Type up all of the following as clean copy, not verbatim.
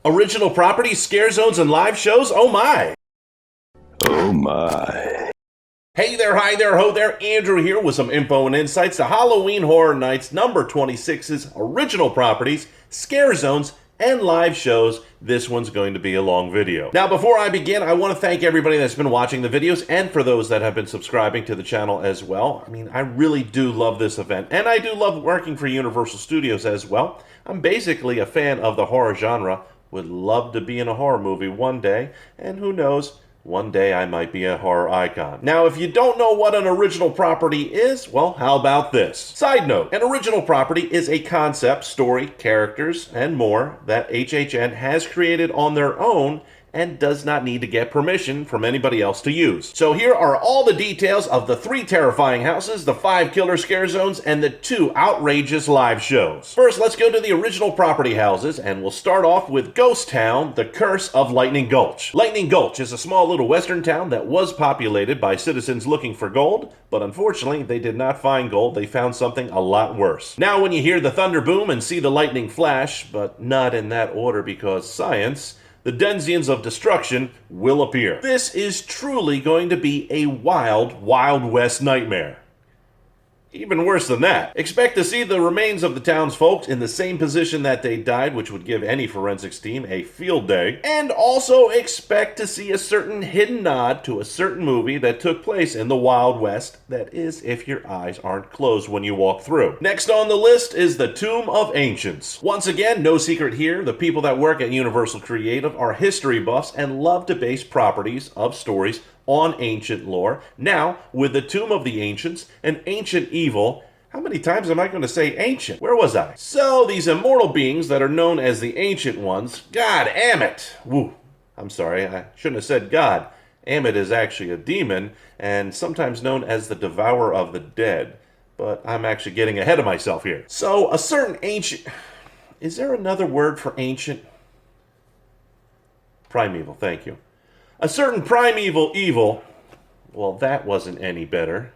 Original properties, scare zones, and live shows? Oh my! Oh my. Hey there, hi there, ho there, Andrew here with some info and insights to Halloween Horror Nights number 26's original properties, scare zones, and live shows. This one's going to be a long video. Now, before I begin, I want to thank everybody that's been watching the videos and for those that have been subscribing to the channel as well. I mean, I really do love this event, and I do love working for Universal Studios as well. I'm basically a fan of the horror genre, would love to be in a horror movie one day, and who knows, one day I might be a horror icon. Now, if you don't know what an original property is, well, how about this? Side note, an original property is a concept, story, characters, and more that HHN has created on their own and does not need to get permission from anybody else to use. So here are all the details of the 3 terrifying houses, the 5 killer scare zones, and the 2 outrageous live shows. First, let's go to the original property houses, and we'll start off with Ghost Town, The Curse of Lightning Gulch. Lightning Gulch is a small little western town that was populated by citizens looking for gold, but unfortunately, they did not find gold. They found something a lot worse. Now, when you hear the thunder boom and see the lightning flash, but not in that order because science, the denizens of destruction will appear. This is truly going to be a wild, Wild West nightmare. Even worse than that. Expect to see the remains of the townsfolk in the same position that they died, which would give any forensics team a field day. And also expect to see a certain hidden nod to a certain movie that took place in the Wild West. That is, if your eyes aren't closed when you walk through. Next on the list is the Tomb of Ancients. Once again, no secret here, the people that work at Universal Creative are history buffs and love to base properties of stories on ancient lore. Now, with the Tomb of the Ancients, an ancient evil. How many times am I going to say ancient? Where was I? So, these immortal beings that are known as the Ancient Ones, God, Amit! Woo, I'm sorry, I shouldn't have said God. Amit is actually a demon, and sometimes known as the Devourer of the Dead. But I'm actually getting ahead of myself here. So, a certain ancient... Is there another word for ancient? Primeval, thank you. A certain primeval evil, well, that wasn't any better.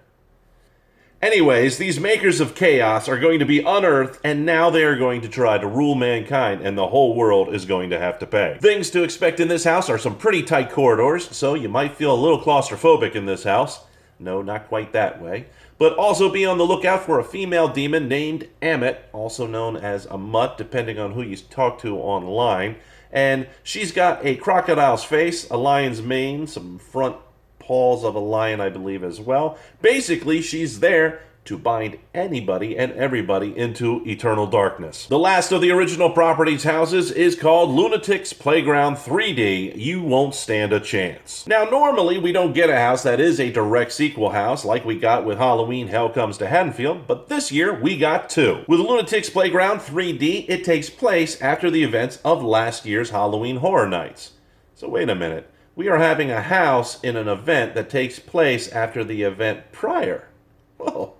Anyways, these makers of chaos are going to be unearthed, and now they are going to try to rule mankind, and the whole world is going to have to pay. Things to expect in this house are some pretty tight corridors, so you might feel a little claustrophobic in this house. No, not quite that way. But also be on the lookout for a female demon named Amit, also known as a mutt, depending on who you talk to online. And she's got a crocodile's face, a lion's mane, some front paws of a lion, I believe, as well. Basically, she's there to bind anybody and everybody into eternal darkness. The last of the original properties houses is called Lunatics Playground 3D. You won't stand a chance. Now, normally we don't get a house that is a direct sequel house like we got with Halloween Hell Comes to Haddonfield, but this year we got 2. With Lunatics Playground 3D, it takes place after the events of last year's Halloween Horror Nights. So wait a minute. We are having a house in an event that takes place after the event prior. Whoa.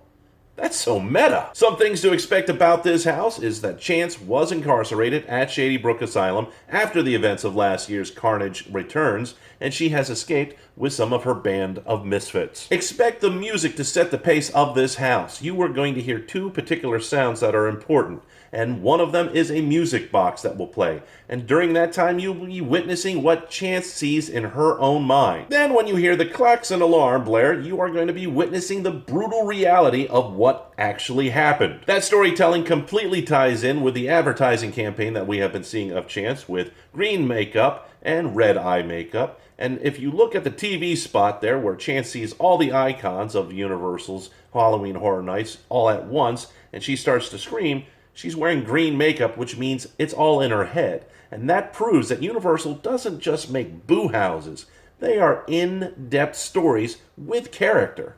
That's so meta. Some things to expect about this house is that Chance was incarcerated at Shadybrook Asylum after the events of last year's Carnage returns, and she has escaped with some of her band of misfits. Expect the music to set the pace of this house. You are going to hear 2 particular sounds that are important, and one of them is a music box that will play. And during that time, you will be witnessing what Chance sees in her own mind. Then when you hear the klaxon alarm blare, you are going to be witnessing the brutal reality of what actually happened. That storytelling completely ties in with the advertising campaign that we have been seeing of Chance with green makeup and red eye makeup. And if you look at the TV spot there where Chance sees all the icons of Universal's Halloween Horror Nights all at once, and she starts to scream, she's wearing green makeup, which means it's all in her head. And that proves that Universal doesn't just make boo houses. They are in-depth stories with character.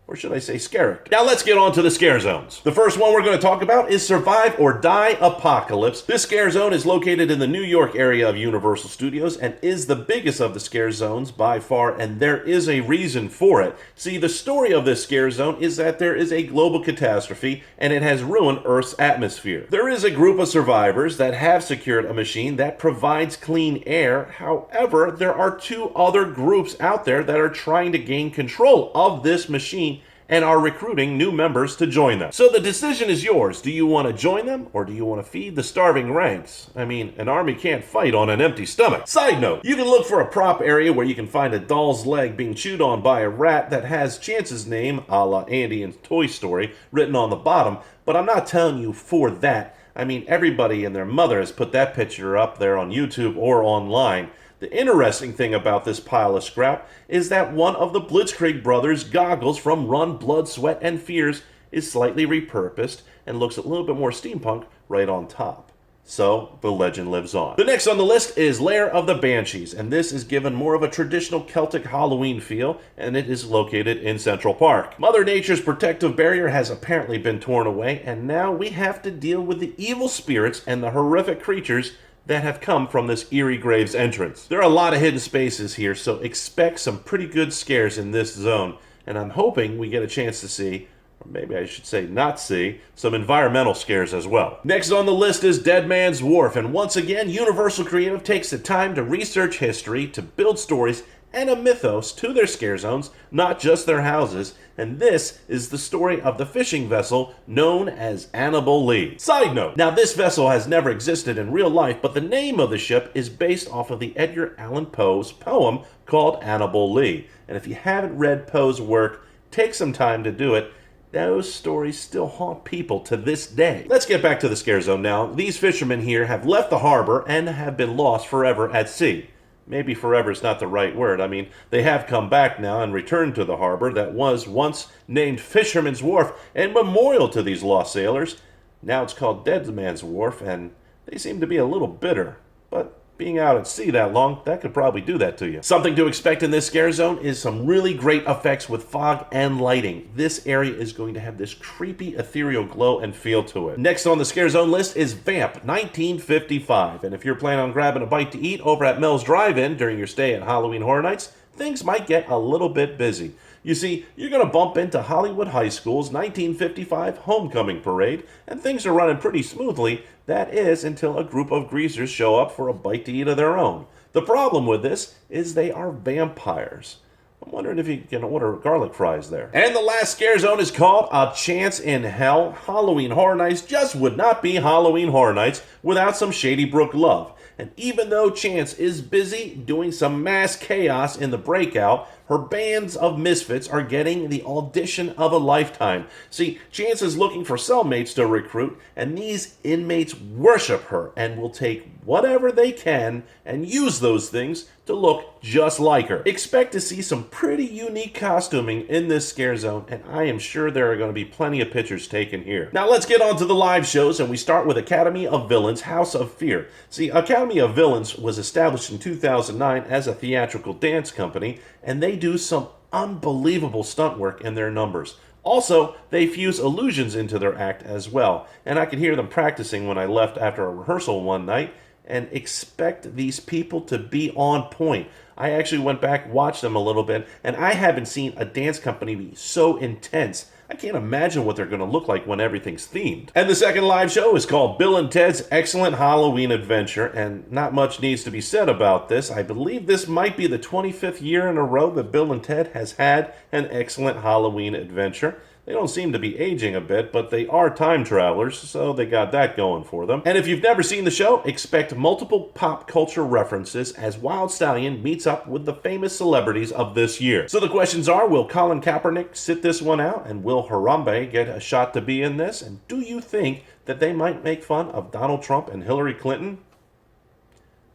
Or should I say scare-actor? Now let's get on to the scare zones. The first one we're going to talk about is Survive or Die Apocalypse. This scare zone is located in the New York area of Universal Studios and is the biggest of the scare zones by far, and there is a reason for it. See, the story of this scare zone is that there is a global catastrophe and it has ruined Earth's atmosphere. There is a group of survivors that have secured a machine that provides clean air. However, there are 2 other groups out there that are trying to gain control of this machine and are recruiting new members to join them. So the decision is yours. Do you want to join them, or do you want to feed the starving ranks? I mean, an army can't fight on an empty stomach. Side note, you can look for a prop area where you can find a doll's leg being chewed on by a rat that has Chance's name, a la Andy in Toy Story, written on the bottom, but I'm not telling you for that. I mean, everybody and their mother has put that picture up there on YouTube or online. The interesting thing about this pile of scrap is that one of the Blitzkrieg brothers' goggles from Run, Blood, Sweat, and Fears is slightly repurposed and looks a little bit more steampunk right on top. So, the legend lives on. The next on the list is Lair of the Banshees, and this is given more of a traditional Celtic Halloween feel, and it is located in Central Park. Mother Nature's protective barrier has apparently been torn away, and now we have to deal with the evil spirits and the horrific creatures that have come from this eerie graves entrance. There are a lot of hidden spaces here, so expect some pretty good scares in this zone, and I'm hoping we get a chance to see, or maybe I should say not see, some environmental scares as well. Next on the list is Dead Man's Wharf, and once again, Universal Creative takes the time to research history, to build stories, and a mythos to their scare zones, not just their houses, and this is the story of the fishing vessel known as Annabel Lee. Side note, now this vessel has never existed in real life, but the name of the ship is based off of the Edgar Allan Poe's poem called Annabel Lee, and if you haven't read Poe's work, take some time to do it. Those stories still haunt people to this day. Let's get back to the scare zone now. These fishermen here have left the harbor and have been lost forever at sea. Maybe forever is not the right word. I mean, they have come back now and returned to the harbor that was once named Fisherman's Wharf and memorial to these lost sailors. Now it's called Dead Man's Wharf, and they seem to be a little bitter. But being out at sea that long, that could probably do that to you. Something to expect in this scare zone is some really great effects with fog and lighting. This area is going to have this creepy, ethereal glow and feel to it. Next on the scare zone list is Vamp 1955. And if you're planning on grabbing a bite to eat over at Mel's Drive-In during your stay at Halloween Horror Nights, things might get a little bit busy. You see, you're going to bump into Hollywood High School's 1955 homecoming parade, and things are running pretty smoothly. That is, until a group of greasers show up for a bite to eat of their own. The problem with this is they are vampires. I'm wondering if you can order garlic fries there. And the last scare zone is called A Chance in Hell. Halloween Horror Nights just would not be Halloween Horror Nights without some Shadybrook love. And even though Chance is busy doing some mass chaos in the breakout, her bands of misfits are getting the audition of a lifetime. See, Chance is looking for cellmates to recruit, and these inmates worship her and will take whatever they can and use those things to look just like her. Expect to see some pretty unique costuming in this scare zone, and I am sure there are going to be plenty of pictures taken here. Now let's get on to the live shows, and we start with Academy of Villains, House of Fear. See, Academy of Villains was established in 2009 as a theatrical dance company, and they do some unbelievable stunt work in their numbers. Also, they fuse illusions into their act as well, and I could hear them practicing when I left after a rehearsal one night, and expect these people to be on point. I actually went back, watched them a little bit, and I haven't seen a dance company be so intense. I can't imagine what they're going to look like when everything's themed. And the second live show is called Bill and Ted's Excellent Halloween Adventure, and not much needs to be said about this. I believe this might be the 25th year in a row that Bill and Ted has had an excellent Halloween adventure. They don't seem to be aging a bit, but they are time travelers, so they got that going for them. And if you've never seen the show, expect multiple pop culture references as Wild Stallion meets up with the famous celebrities of this year. So the questions are, will Colin Kaepernick sit this one out? And will Harambe get a shot to be in this? And do you think that they might make fun of Donald Trump and Hillary Clinton?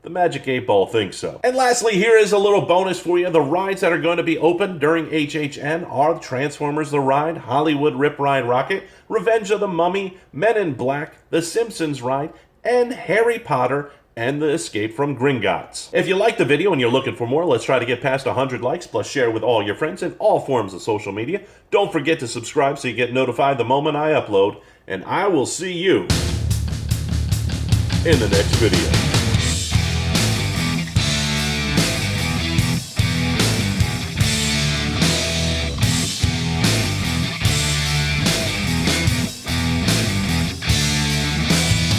The Magic 8 Ball thinks so. And lastly, here is a little bonus for you. The rides that are going to be open during HHN are Transformers The Ride, Hollywood Rip Ride Rocket, Revenge of the Mummy, Men in Black, The Simpsons Ride, and Harry Potter and the Escape from Gringotts. If you liked the video and you're looking for more, let's try to get past 100 likes, plus share with all your friends in all forms of social media. Don't forget to subscribe so you get notified the moment I upload, and I will see you in the next video.